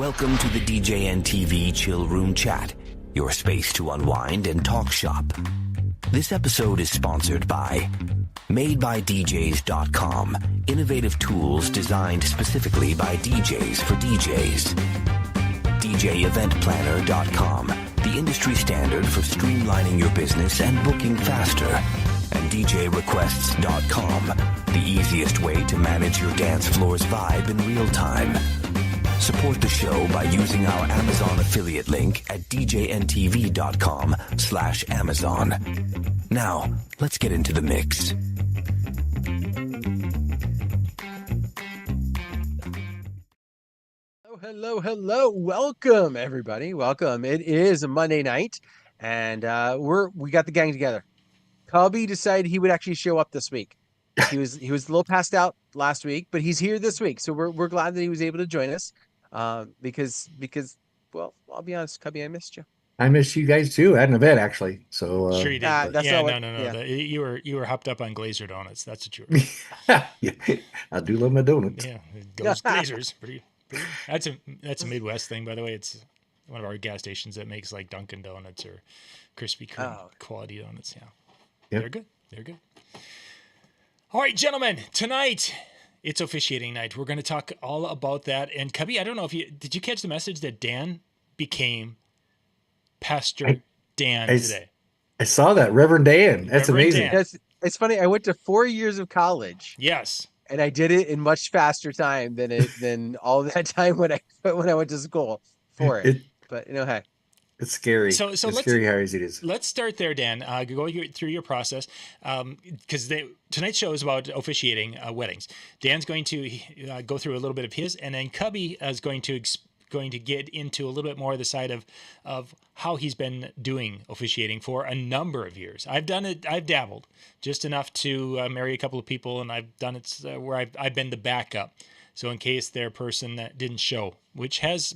Welcome to the DJNTV Chill Room Chat, your space to unwind and talk shop. This episode is sponsored by MadeByDJs.com, innovative tools designed specifically by DJs for DJs. DJEventPlanner.com, the industry standard for streamlining your business and booking faster. And DJRequests.com, the easiest way to manage your dance floor's vibe in real time. Support the show by using our Amazon affiliate link at DJNTV.com/Amazon. Now, let's get into the mix. Hello. Welcome, everybody. Welcome. It is a Monday night, and we got the gang together. Cubbie decided he would actually show up this week. He was a little passed out last week, but he's here this week, so we're glad that he was able to join us. Because well, I'll be honest, Cubbie, I missed you. I missed you guys too. I had an event actually. So sure you did. That's yeah, not no. Yeah. You were hopped up on Glazer donuts. That's what you were. Yeah, I do love my donuts. Yeah, those Glazers. Pretty. That's a Midwest thing, by the way. It's one of our gas stations that makes like Dunkin' Donuts or Krispy Kreme quality donuts. Yeah, yep. They're good. All right, gentlemen. Tonight it's officiating night. We're going to talk all about that. And Cubbie, I don't know if did you catch the message that Dan became Pastor Dan today? I saw that, Reverend Dan. That's Reverend amazing. Dan. It's funny. I went to 4 years of college. Yes. And I did it in much faster time than all that time when I went to school for it. But hey, it's scary. So it's scary how easy it is. Let's start there, Dan. Go through your process, because tonight's show is about officiating weddings. Dan's going to go through a little bit of his, and then Cubbie is going to get into a little bit more of the side of how he's been doing officiating for a number of years. I've done it. I've dabbled just enough to marry a couple of people, and I've done it where I've been the backup. So in case they're a person that didn't show, which has.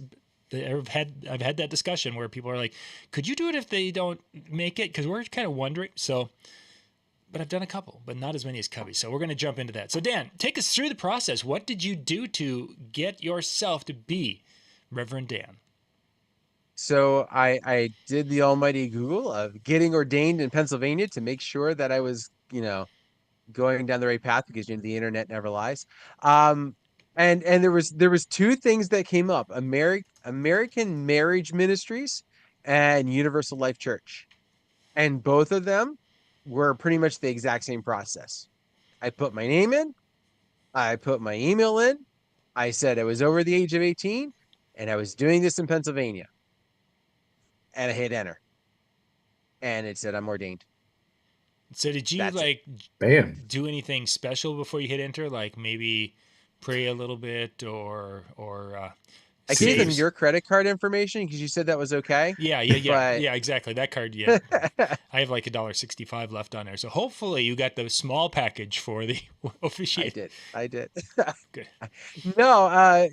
I've had that discussion where people are like, could you do it if they don't make it? Because we're kind of wondering. So, but I've done a couple, but not as many as Cubbie. So we're going to jump into that. So Dan, take us through the process. What did you do to get yourself to be Reverend Dan? So I did the almighty Google of getting ordained in Pennsylvania to make sure that I was, going down the right path, because the internet never lies. And there was two things that came up: American Marriage Ministries and Universal Life Church, and both of them were pretty much the exact same process. I put my name in, I put my email in, I said I was over the age of 18, and I was doing this in Pennsylvania, and I hit enter, and it said I'm ordained. So did you do anything special before you hit enter? Like maybe pray a little bit or I gave them your credit card information because you said that was okay. Yeah, exactly. That card, yeah. I have like $1.65 left on there. So hopefully you got the small package for the officiating. I did. Good. No,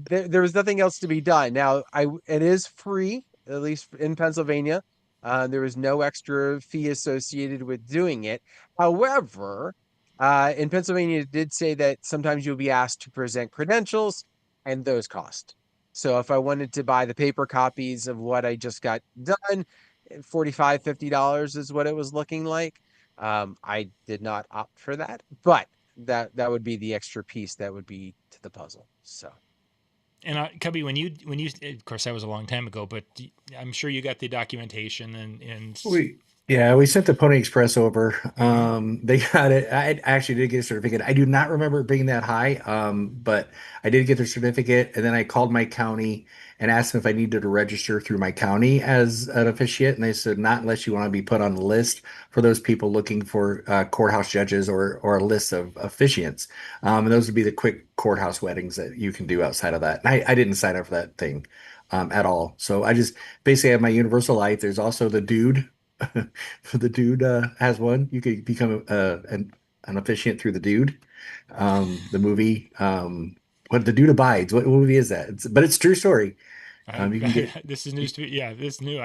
there was nothing else to be done. Now it is free, at least in Pennsylvania. There was no extra fee associated with doing it. However, in Pennsylvania, it did say that sometimes you'll be asked to present credentials, and those cost. So if I wanted to buy the paper copies of what I just got done, $45, $50 is what it was looking like. I did not opt for that, but that would be the extra piece that would be to the puzzle. So. And Cubbie, when you, of course, that was a long time ago, but I'm sure you got the documentation and. We sent the Pony Express over. They got it. I actually did get a certificate. I do not remember it being that high, but I did get the certificate. And then I called my county and asked them if I needed to register through my county as an officiate. And they said, not unless you want to be put on the list for those people looking for courthouse judges or a list of officiants. And those would be the quick courthouse weddings that you can do outside of that. And I didn't sign up for that thing at all. So I just basically have my universal life. There's also the dude. The dude has one. You could become an officiant through the dude. The movie, what the dude abides. What movie is that? But it's true story. You can get... This is news to me. Yeah, this is new.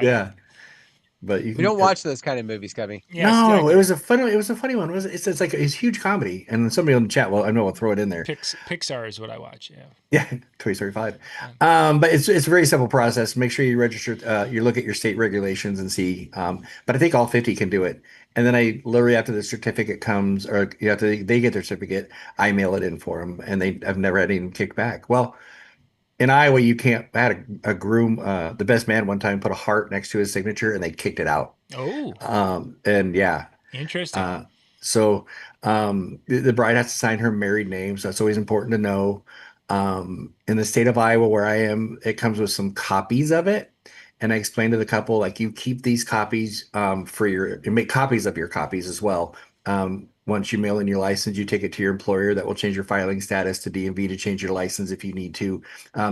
but you We can. don't watch those kind of movies, Cubby. Yes, No, it was a funny. It was a funny one. It's like it's huge comedy, and somebody on the chat. Well, I know I'll throw it in there. Pixar is what I watch. Yeah. Yeah, Toy Story 5. Yeah. But it's a very simple process. Make sure you register. You look at your state regulations and see. But I think all 50 can do it. And then I literally after the certificate comes, or after they get their certificate, I mail it in for them, and I've never had any kickback. Well, in Iowa, you can't. I had a groom, the best man, one time put a heart next to his signature, and they kicked it out. Oh, And yeah, interesting. so the bride has to sign her married name, so that's always important to know. In the state of Iowa, where I am, it comes with some copies of it. And I explained to the couple, like, you keep these copies for you make copies of your copies as well. Once you mail in your license, you take it to your employer. That will change your filing status to DMV to change your license if you need to.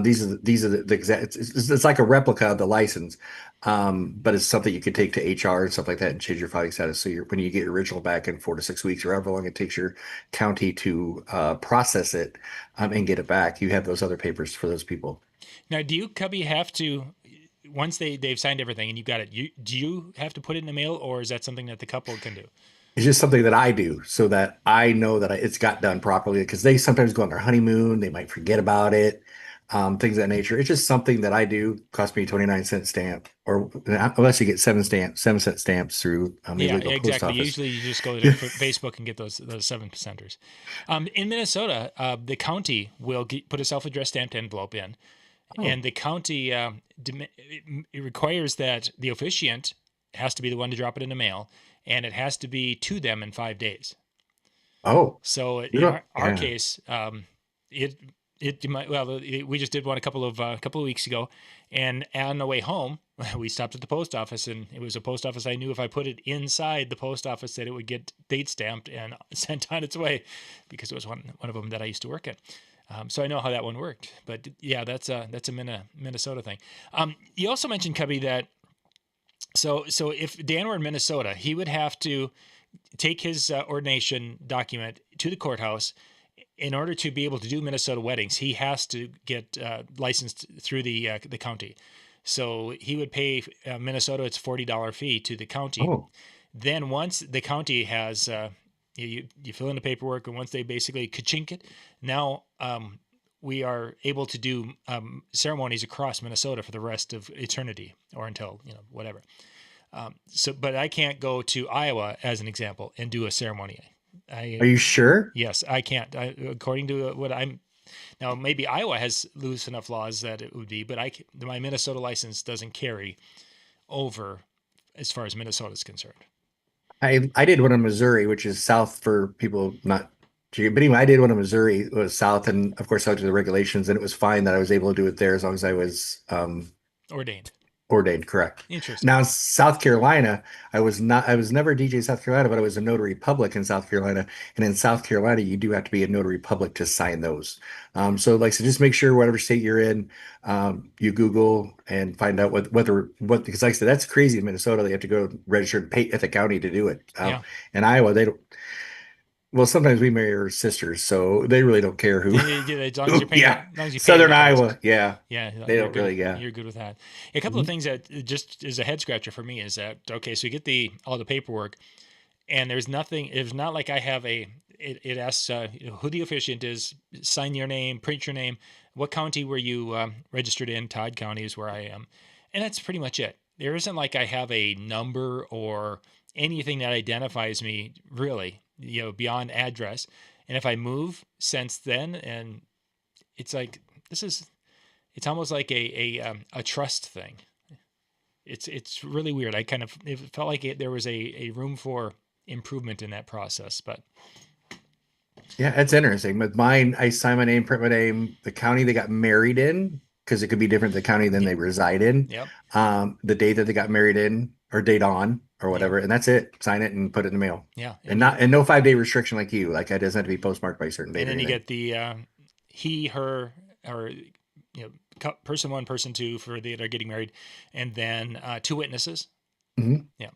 These are the exact. It's like a replica of the license, but it's something you could take to HR and stuff like that and change your filing status. So when you get your original back in 4 to 6 weeks or however long it takes your county to process it and get it back, you have those other papers for those people. Now, do you, Cubbie, have to, once they've signed everything and you got it, do you have to put it in the mail, or is that something that the couple can do? It's just something that I do so that I know that it's got done properly, because they sometimes go on their honeymoon, they might forget about it, things of that nature. It's just something that I do. Cost me 29-cent stamp, or unless you get 7-cent stamps through the Yeah, legal post exactly. office. Usually you just go to Facebook and get those 7%ers. In Minnesota, the county will put a self-addressed stamped envelope in, and the county it requires that the officiant has to be the one to drop it in the mail, and it has to be to them in 5 days. Oh, so in our case, we just did one a couple of weeks ago, and on the way home, we stopped at the post office, and it was a post office I knew if I put it inside the post office that it would get date stamped and sent on its way, because it was one of them that I used to work at. So I know how that one worked. But yeah, that's a Minnesota thing. You also mentioned, Cubbie, that so if Dan were in Minnesota, he would have to take his ordination document to the courthouse. In order to be able to do Minnesota weddings, he has to get licensed through the county. So he would pay Minnesota its $40 fee to the county. Oh. Then once the county has you fill in the paperwork, and once they basically ka-chink it, now we are able to do ceremonies across Minnesota for the rest of eternity, or until whatever. But I can't go to Iowa as an example and do a ceremony. Are you sure? Yes, I can't. According to what I'm now, maybe Iowa has loose enough laws that it would be, but my Minnesota license doesn't carry over as far as Minnesota is concerned. I did one in Missouri, which is south for people not. But anyway, I did one in Missouri. It was south, and of course, I looked at the regulations, and it was fine that I was able to do it there as long as I was ordained. Ordained, correct. Interesting. Now, in South Carolina, I was never a DJ in South Carolina, but I was a notary public in South Carolina. And in South Carolina, you do have to be a notary public to sign those. So just make sure whatever state you're in, you Google and find out what, because like I said, that's crazy in Minnesota. They have to go register and pay at the county to do it. In Iowa, they don't. Well, sometimes we marry our sisters, so they really don't care who. As long as you're paying, as long as you pay Southern Iowa, yeah. They don't really, You're good with that. A couple of things that just is a head scratcher for me is that, okay, so you get all the paperwork, and there's nothing. It's not like I have it asks who the officiant is, sign your name, print your name, what county were you registered in? Todd County is where I am, and that's pretty much it. There isn't like I have a number or anything that identifies me really, beyond address. And if I move since then, and it's like, it's almost like a trust thing. It's really weird. It felt like there was a room for improvement in that process, but. Yeah, it's interesting. With mine, I sign my name, print my name, the county they got married in, because it could be different the county than they reside in. Yep. The date that they got married in, or date on, or whatever, and that's it. Sign it and put it in the mail. Yeah, and no 5-day restriction like you. Like, it doesn't have to be postmarked by a certain date. And then you get the he, her, or person 1, person 2 for that are getting married, and then 2 witnesses. Mm-hmm. Yeah.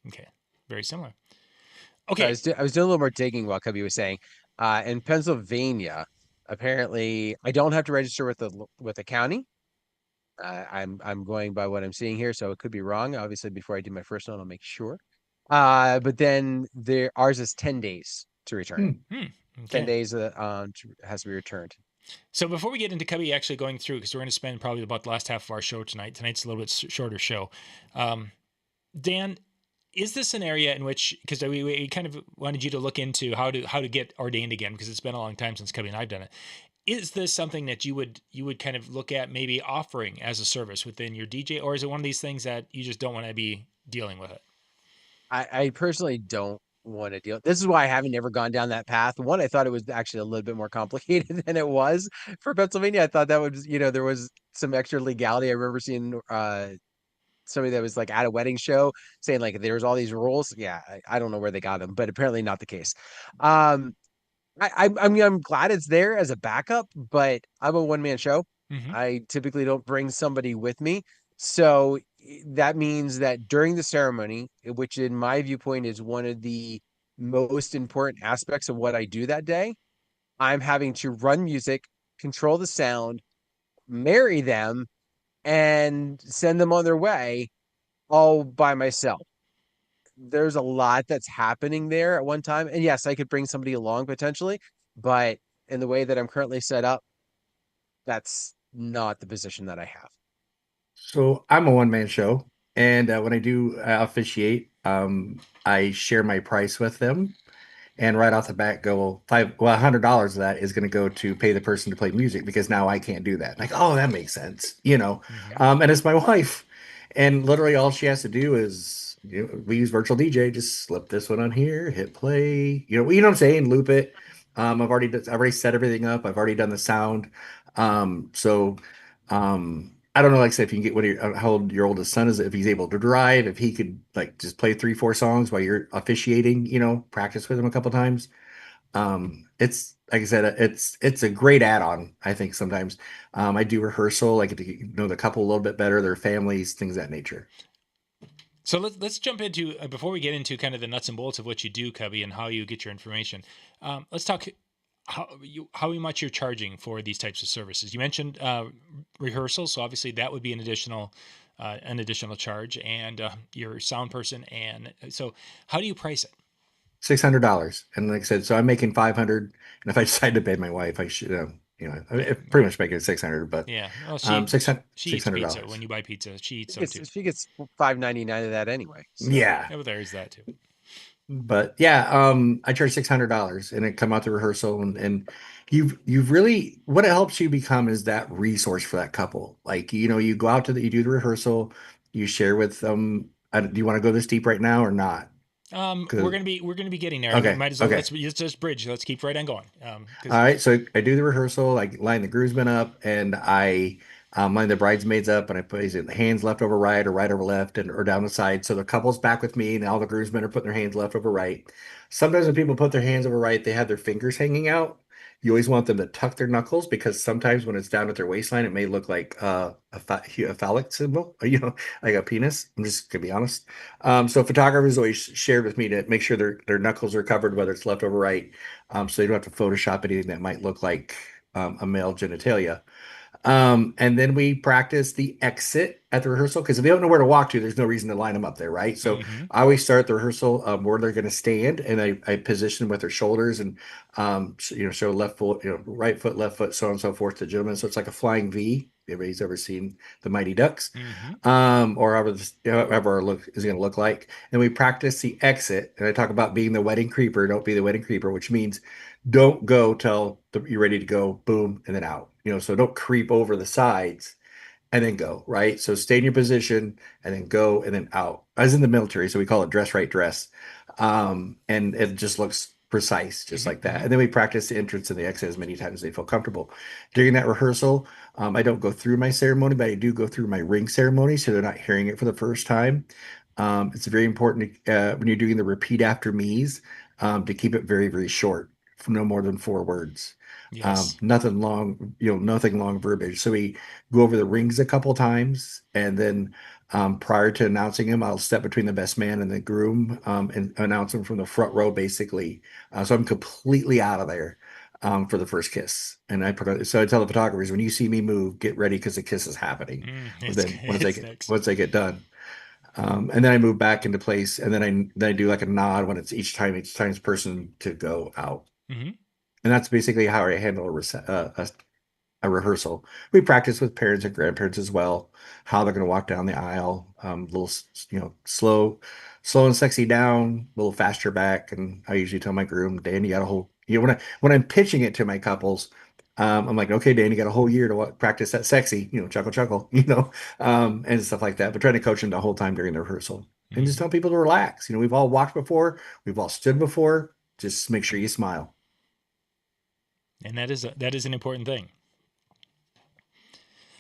Okay. Very similar. Okay. So I was doing a little more digging while Cubbie was saying. In Pennsylvania, apparently, I don't have to register with the county. I'm going by what I'm seeing here, so it could be wrong. Obviously, before I do my first one, I'll make sure. But then ours is 10 days to return. Okay. 10 days has to be returned. So before we get into Cubbie actually going through, because we're going to spend probably about the last half of our show tonight. Tonight's a little bit shorter show. Dan, is this an area in which, because we kind of wanted you to look into how to get ordained again, because it's been a long time since Cubbie and I've done it. Is this something that you would kind of look at maybe offering as a service within your DJ, or is it one of these things that you just don't want to be dealing with it? I personally don't want to deal. This is why I haven't ever gone down that path. One, I thought it was actually a little bit more complicated than it was for Pennsylvania. I thought that was, there was some extra legality. I remember seeing somebody that was like at a wedding show saying like there was all these rules. Yeah, I don't know where they got them, but apparently not the case. I mean, I'm glad it's there as a backup, but I'm a one-man show. Mm-hmm. I typically don't bring somebody with me. So that means that during the ceremony, which in my viewpoint is one of the most important aspects of what I do that day, I'm having to run music, control the sound, marry them, and send them on their way all by myself. There's a lot that's happening there at one time. And yes, I could bring somebody along potentially, but in the way that I'm currently set up, that's not the position that I have. So I'm a one-man show, and when I do officiate, I share my price with them, and right off the bat go $100 of that is going to go to pay the person to play music because now I can't do that. Like, oh, that makes sense, and it's my wife, and literally all she has to do is, we use virtual DJ, just slip this one on here, hit play, you know what I'm saying, loop it. I've already set everything up. I've already done the sound. So I don't know, like I said, if you can get how old your oldest son is, if he's able to drive, if he could like just play 3, 4 songs while you're officiating, practice with him a couple times. It's like I said, it's a great add-on, I think sometimes. I do rehearsal, I get to know the couple a little bit better, their families, things of that nature. So let's jump into, before we get into kind of the nuts and bolts of what you do, Cubbie, and how you get your information. Let's talk how much you're charging for these types of services. You mentioned rehearsal, so obviously that would be an additional charge, and your sound person. And so, how do you price it? $600, and like I said, so I'm making 500, and if I decide to pay my wife, I should, I pretty much make it 600. But yeah, well, she eats pizza when you buy pizza. She eats some too. She gets $5.99 of that anyway. So. Yeah, well, there's that too. But yeah, I charge $600 and it come out to rehearsal, and you've really, what it helps you become is that resource for that couple. Like, you go out you do the rehearsal, you share with them. Do you want to go this deep right now or not? We're gonna be getting there. Okay. We might as well, okay. let's just bridge. Let's keep right on going. All right. So I do the rehearsal, I line the groomsmen up, and I line the bridesmaids up, and I put hands left over right or right over left, or down the side. So the couple's back with me, and all the groomsmen are putting their hands left over right. Sometimes when people put their hands over right, they have their fingers hanging out. You always want them to tuck their knuckles, because sometimes when it's down at their waistline, it may look like a phallic symbol, like a penis. I'm just gonna be honest. So photographers always shared with me to make sure their knuckles are covered, whether it's left over right, so you don't have to Photoshop anything that might look like a male genitalia. And then we practice the exit at the rehearsal, because if they don't know where to walk to, there's no reason to line them up there, right? So I always start the rehearsal where they're going to stand, and I position with their shoulders, and show left foot, right foot, left foot, so on and so forth to gentlemen. So it's like a flying V. Everybody's ever seen the Mighty Ducks, or however it is going to look like. And we practice the exit, and I talk about being the wedding creeper. Don't be the wedding creeper, which means don't go till you're ready to go, boom, and then out. So don't creep over the sides and then go, right? So stay in your position and then go and then out. I was in the military, so we call it dress right dress. And it just looks precise, just like that. And then we practice the entrance and the exit as many times as they feel comfortable. During that rehearsal, I don't go through my ceremony, but I do go through my ring ceremony, so they're not hearing it for the first time. It's very important when you're doing the repeat after me's, to keep it very, very short, no more than 4 words. Yes. Nothing long, nothing long verbiage. So we go over the rings a couple times, and then prior to announcing him, I'll step between the best man and the groom, and announce him from the front row, basically. So I'm completely out of there. for the first kiss. And so I tell the photographers, when you see me move, get ready because the kiss is happening. But then It's next. once I get done, and then I move back into place, and then I do like a nod when it's each time's person to go out. Mm-hmm. And that's basically how I handle a rehearsal. We practice with parents and grandparents as well, how they're going to walk down the aisle, little, slow and sexy down, a little faster back. And I usually tell my groom, Dan, you got a whole, when I'm pitching it to my couples, I'm like, okay, Dan, you got a whole year to practice that sexy, chuckle, chuckle, and stuff like that. But trying to coach them the whole time during the rehearsal and just tell people to relax. We've all walked before, we've all stood before. Just make sure you smile. And that is an important thing.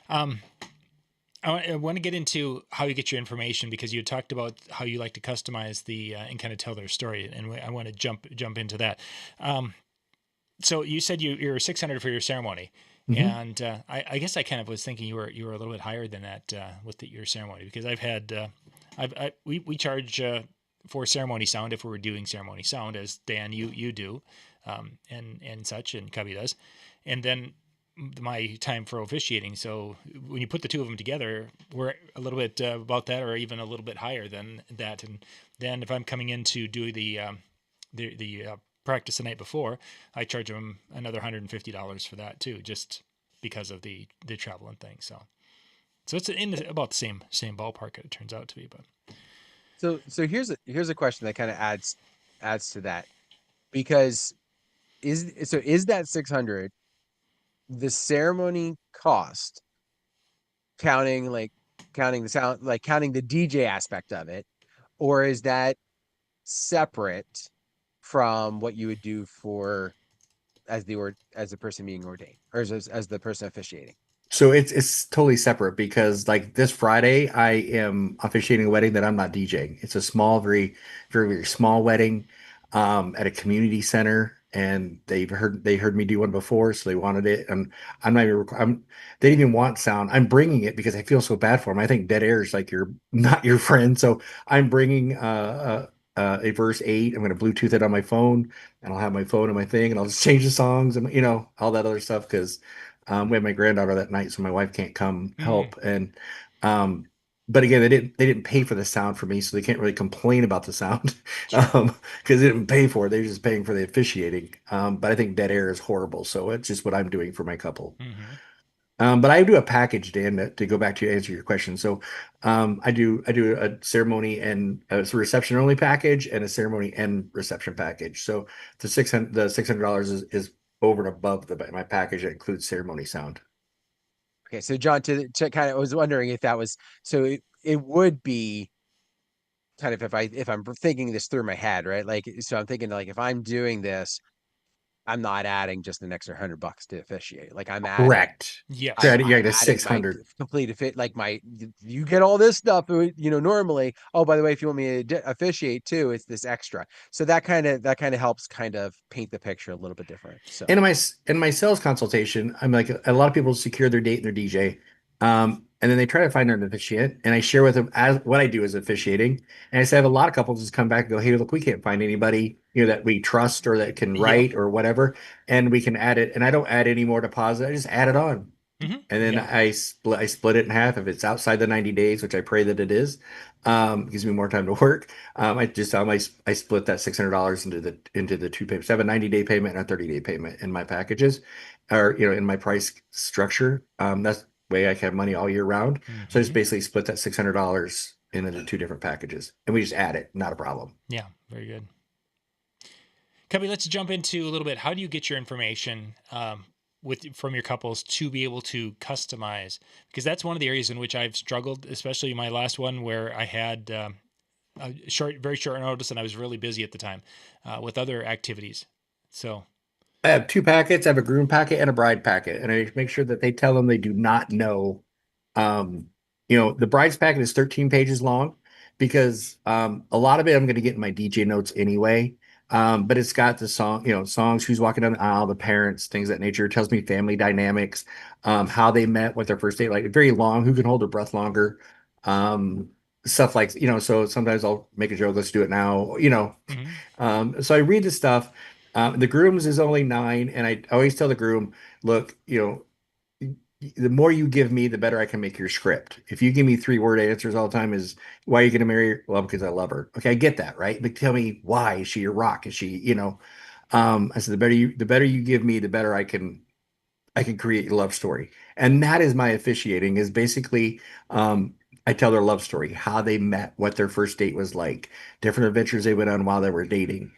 I want to get into how you get your information, because you talked about how you like to customize and kind of tell their story, and I want to jump into that. So you said you're 600 for your ceremony, and I guess I kind of was thinking you were a little bit higher than that with your ceremony, because I've had we charge for ceremony sound if we were doing ceremony sound, as Dan you do, and such, and Cubbie does, and then my time for officiating. So when you put the two of them together, we're a little bit about that, or even a little bit higher than that. And then if I'm coming in to do the practice the night before, I charge them another $150 for that too, just because of the travel and things. So it's about the same ballpark it turns out to be. But so here's a question that kind of adds to that, because is that 600 the ceremony cost, counting the sound, like counting the DJ aspect of it, or is that separate from what you would do for as the person being ordained, or as the person officiating? So it's totally separate, because like this Friday I am officiating a wedding that I'm not DJing. It's a small, very, very, very small wedding at a community center, and they heard me do one before, so they wanted it. And I'm not even they didn't even want sound. I'm bringing it because I feel so bad for them. I think dead air is like you're not your friend. So I'm bringing a verse 8. I'm going to Bluetooth it on my phone, and I'll have my phone and my thing, and I'll just change the songs and all that other stuff, because we had my granddaughter that night, so my wife can't come help. And but again, they didn't pay for the sound for me, so they can't really complain about the sound because they didn't pay for it. They're just paying for the officiating. But I think dead air is horrible, so it's just what I'm doing for my couple. But I do a package, Dan, to go back to answer your question. So I do a ceremony and a reception only package, and a ceremony and reception package. So the $600 is over and above my package that includes ceremony sound. Okay, so John, to kind of, I was wondering if that was, so it would be kind of, if I'm thinking this through my head, right? Like, so I'm thinking, like, if I'm doing this, I'm not adding just an extra $100 to officiate. Like, I'm adding, Correct. yes, Yeah, I'm the adding 600. my complete fit, like you get all this stuff, normally. Oh, by the way, if you want me to officiate too, it's this extra. So that kind of helps kind of paint the picture a little bit different. So And in my sales consultation, I'm like, a lot of people secure their date and their DJ, and then they try to find an officiant, and I share with them as what I do as officiating, and I say I have a lot of couples just come back and go, hey, look, we can't find anybody that we trust or that can write or whatever, and we can add it, and I don't add any more deposit, I just add it on. And then I split it in half. If it's outside the 90 days, which I pray that it is, gives me more time to work. I split that $600 into the two payments. I have a 90-day payment and a 30-day payment in my packages, or in my price structure. That's the way I can have money all year round. So I just basically split that $600 into the two different packages, and we just add it. Not a problem. Yeah, very good. Cubbie, let's jump into a little bit. How do you get your information from your couples to be able to customize? Because that's one of the areas in which I've struggled, especially my last one, where I had a very short notice, and I was really busy at the time with other activities. So I have two packets. I have a groom packet and a bride packet, and I make sure that they tell them they do not know. The bride's packet is 13 pages long, because a lot of it I'm going to get in my DJ notes anyway. But it's got the songs, who's walking down the aisle, the parents, things of that nature. It tells me family dynamics, how they met, what their first date, like very long, who can hold their breath longer, stuff so sometimes I'll make a joke, let's do it now, So I read the stuff. The groom's is only 9, and I always tell the groom, look, the more you give me, the better I can make your script. If you give me 3-word answers all the time, is why are you going to marry her? Well, because I love her. Okay, I get that, right? But tell me why. Is she your rock? Is she, I said the better you give me, the better I can create your love story. And that is my officiating is basically I tell their love story, how they met, what their first date was like, different adventures they went on while they were dating,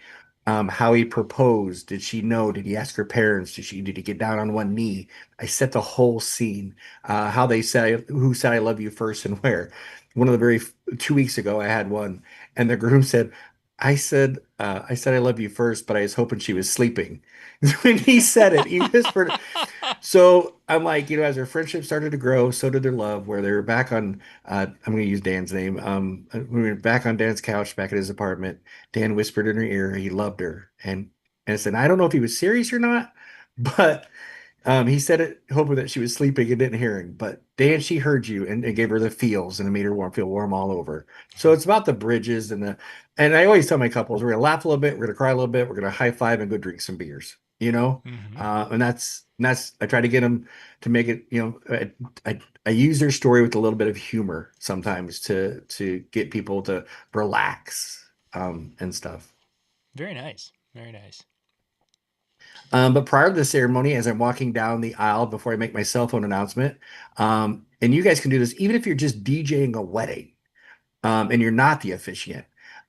how he proposed. Did she know? Did he ask her parents? Did he get down on one knee? I set the whole scene. How they said who said I love you first and where. One of the 2 weeks ago I had one, and the groom said, I said I love you first, but I was hoping she was sleeping. When he said it, he whispered. So I'm like, as their friendship started to grow, so did their love. Where they were back on, I'm going to use Dan's name. We were back on Dan's couch, back at his apartment. Dan whispered in her ear he loved her, and I said, I don't know if he was serious or not, but he said it hoping that she was sleeping and didn't hear him. But Dan, she heard you, and it gave her the feels, and it made her feel warm all over. So it's about the bridges and I always tell my couples, we're gonna laugh a little bit, we're gonna cry a little bit, we're gonna high five and go drink some beers. And that's I try to get them to make it. I use their story with a little bit of humor sometimes to get people to relax and stuff. Very nice. Very nice. But prior to the ceremony, as I'm walking down the aisle before I make my cell phone announcement, and you guys can do this even if you're just DJing a wedding, and you're not the officiant.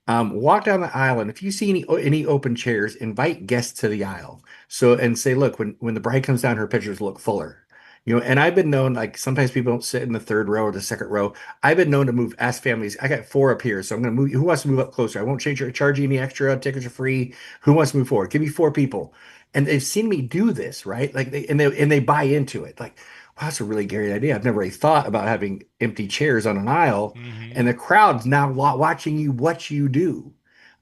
Walk down the aisle, and if you see any open chairs, invite guests to the aisle. So and say, look, when the bride comes down, her pictures look fuller. And I've been known, like sometimes people don't sit in the third row or the second row. I've been known to ask families. I got 4 up here, so I'm going to move. Who wants to move up closer? I won't charge you any extra. Tickets are free. Who wants to move forward? Give me 4 people, and they've seen me do this, right? Like they buy into it. Like, wow, that's a really great idea. I've never really thought about having empty chairs on an aisle, and the crowd's now watching what you do.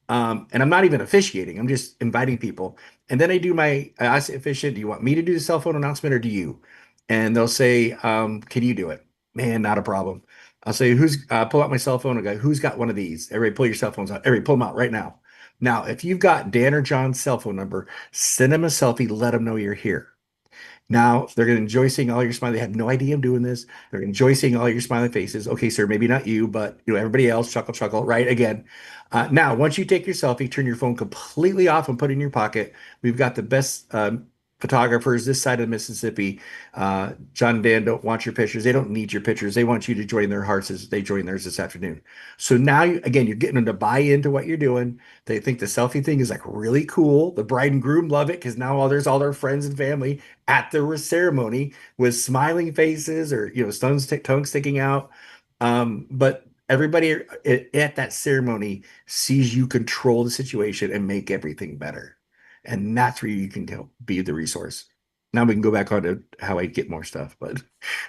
And I'm not even officiating. I'm just inviting people. And then I ask the officiant, do you want me to do the cell phone announcement or do you? And they'll say, can you do it? Man, not a problem. I'll say, pull out my cell phone and go, who's got one of these? Everybody pull your cell phones out. Everybody pull them out right now. Now, if you've got Dan or John's cell phone number, send them a selfie, let them know you're here. Now they're going to enjoy seeing all your smile. They have no idea I'm doing this. They're going to enjoy seeing all your smiling faces. Okay, sir, maybe not you, but everybody else, chuckle, chuckle, right? Again. Now, once you take your selfie, turn your phone completely off and put it in your pocket. We've got the best photographers this side of Mississippi. John and Dan don't want your pictures. They don't need your pictures. They want you to join their hearts as they join theirs this afternoon. So now, again, you're getting them to buy into what you're doing. They think the selfie thing is like really cool. The bride and groom love it because now there's all their friends and family at the ceremony with smiling faces or tongue sticking out. But everybody at that ceremony sees you control the situation and make everything better. And that's where you can be the resource. Now we can go back on to how I get more stuff, but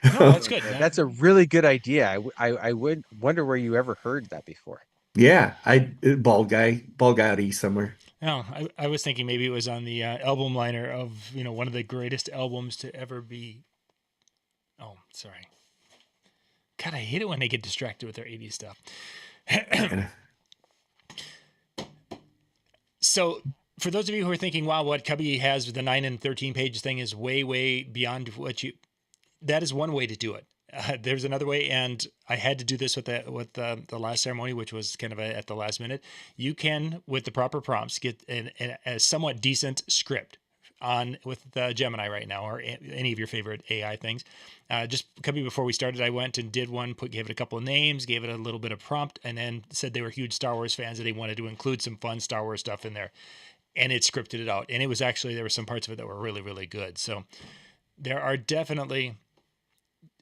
No, that's good. That's a really good idea. I would wonder where you ever heard that before. yeah, bald guy out east somewhere. No, I was thinking maybe it was on the album liner of one of the greatest albums to ever be. Oh, sorry. God, I hate it when they get distracted with their 80s stuff. So, for those of you who are thinking, wow, what Cubbie has with the 9 and 13 page thing is way, way beyond that is one way to do it. There's another way, and I had to do this with the last ceremony, which was kind of at the last minute. You can, with the proper prompts, get a somewhat decent script with Gemini right now, or any of your favorite AI things. Just Cubbie, before we started, I went and did one, gave it a couple of names, gave it a little bit of prompt, and then said they were huge Star Wars fans and they wanted to include some fun Star Wars stuff in there. And it scripted it out. And it was actually, there were some parts of it that were really, really good. So there are definitely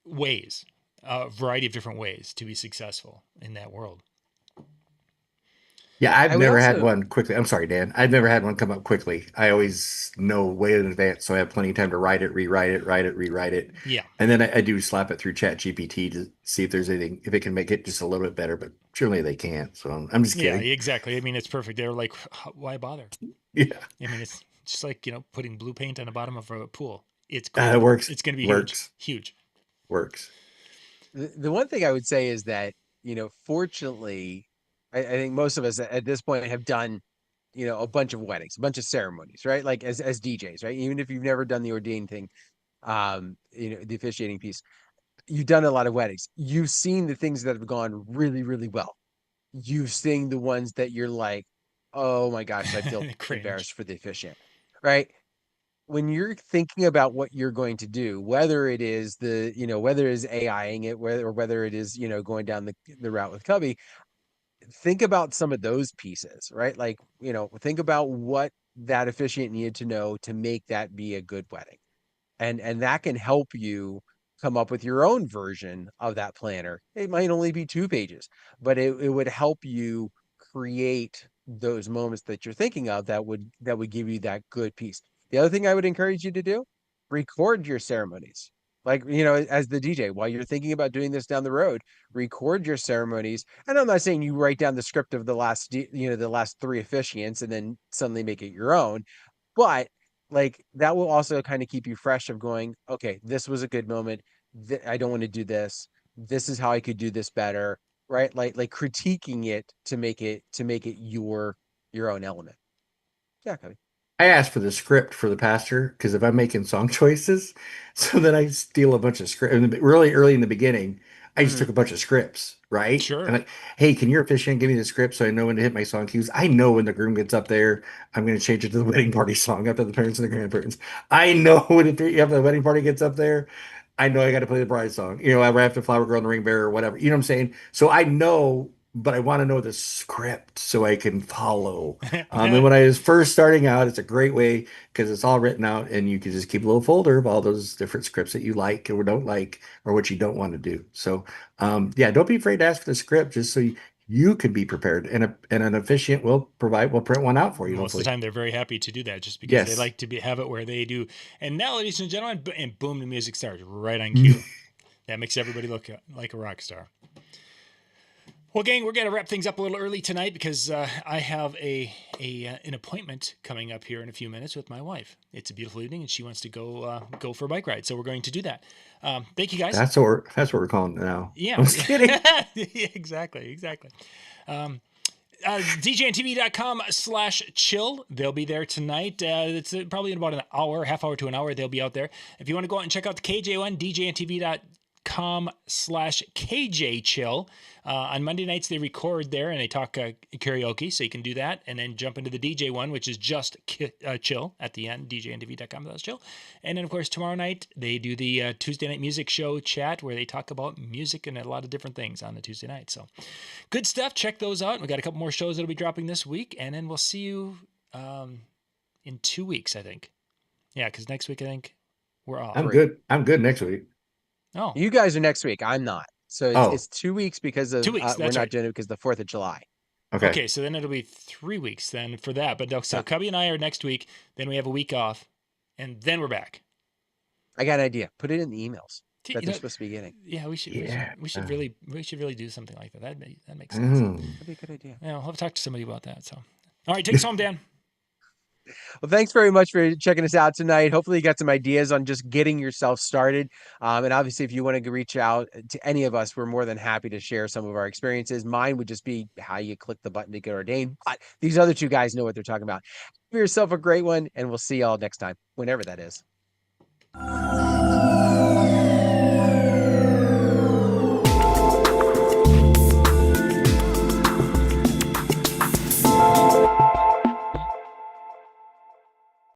ways, a variety of different ways to be successful in that world. Yeah, I've never had one quickly. I'm sorry, Dan. I've never had one come up quickly. I always know way in advance, so I have plenty of time to write it, rewrite it. Yeah. And then I do slap it through Chat GPT to see if there's anything, if it can make it just a little bit better, but surely they can't. So I'm just kidding. Yeah, exactly. I mean, it's perfect. They're like, why bother? Yeah. I mean, it's just like, putting blue paint on the bottom of a pool. It's cool. It works. It's going to be huge. Works. The one thing I would say is that, fortunately, I think most of us at this point have done a bunch of weddings, a bunch of ceremonies, right? Like as DJs, right? Even if you've never done the ordained thing, the officiating piece, you've done a lot of weddings. You've seen the things that have gone really, really well. You've seen the ones that you're like, oh my gosh, I feel Cringe. embarrassed for the officiant, right? When you're thinking about what you're going to do, whether it is whether it is AIing it, whether it is, going down the route with Cubbie, think about some of those pieces, right? Like, think about what that officiant needed to know to make that be a good wedding. And that can help you come up with your own version of that planner. It might only be 2 pages, but it would help you create those moments that you're thinking of that would give you that good piece. The other thing I would encourage you to do, record your ceremonies. Like, as the DJ, while you're thinking about doing this down the road, record your ceremonies. And I'm not saying you write down the script of the last 3 officiants and then suddenly make it your own, but like that will also kind of keep you fresh of going, okay, this was a good moment. I don't want to do this. This is how I could do this better, right? Like critiquing it to make it your own element. Yeah, Cody. I asked for the script for the pastor because if I'm making song choices, so then I steal a bunch of script. Really early in the beginning, I just Mhm. took a bunch of scripts, right? Sure. And like, hey, can your officiant give me the script so I know when to hit my song cues? I know when the groom gets up there, I'm going to change it to the wedding party song after the parents and the grandparents. I know when after the wedding party gets up there, I know I got to play the bride song. Right after Flower Girl and the Ring Bearer or whatever. You know what I'm saying? So I know, but I want to know the script so I can follow. And when I was first starting out, it's a great way because it's all written out and you can just keep a little folder of all those different scripts that you like or don't like or what you don't want to do. So, yeah, don't be afraid to ask for the script just so you can be prepared. And an officiant will print one out for you, Most of the hopefully. time, they're very happy to do that just because they Yes. like to have it where they do. And now, ladies and gentlemen, and boom, the music starts right on cue. That makes everybody look like a rock star. Well, gang, we're going to wrap things up a little early tonight because I have an appointment coming up here in a few minutes with my wife. It's a beautiful evening, and she wants to go for a bike ride, so we're going to do that. Thank you, guys. That's what we're calling it now. Yeah, I'm just kidding. Yeah, exactly. DJNTV.com/chill. They'll be there tonight. It's probably in about an hour, half hour to an hour. They'll be out there. If you want to go out and check out the KJ1, DJNTV.com/KJ-chill. On Monday nights, they record there and they talk karaoke, so you can do that. And then jump into the DJ one, which is just chill at the end, DJNTV.com/chill. And then, of course, tomorrow night, they do the Tuesday night music show chat where they talk about music and a lot of different things on the Tuesday night. So good stuff. Check those out. We got a couple more shows that'll be dropping this week. And then we'll see you in 2 weeks, I think. Yeah, because next week, I think we're off. I'm good. I'm good next week. Oh, You guys are next week. I'm not. So it's 2 weeks because of 2 weeks. we're That's not right. doing it because the 4th of July. Okay. So then it'll be 3 weeks then for that. But no, so Yeah. Cubbie and I are next week. Then we have a week off, and then we're back. I got an idea. Put it in the emails You that they're know, supposed to be getting. Yeah, we should. Yeah. We should really do something like that. That makes sense. That'd be a good idea. Yeah, I'll have to talk to somebody about that. So, all right, take us home, Dan. Well, thanks very much for checking us out tonight. Hopefully, you got some ideas on just getting yourself started. And obviously, if you want to reach out to any of us, we're more than happy to share some of our experiences. Mine would just be how you click the button to get ordained. But these other 2 guys know what they're talking about. Have yourself a great one, and we'll see y'all next time, whenever that is.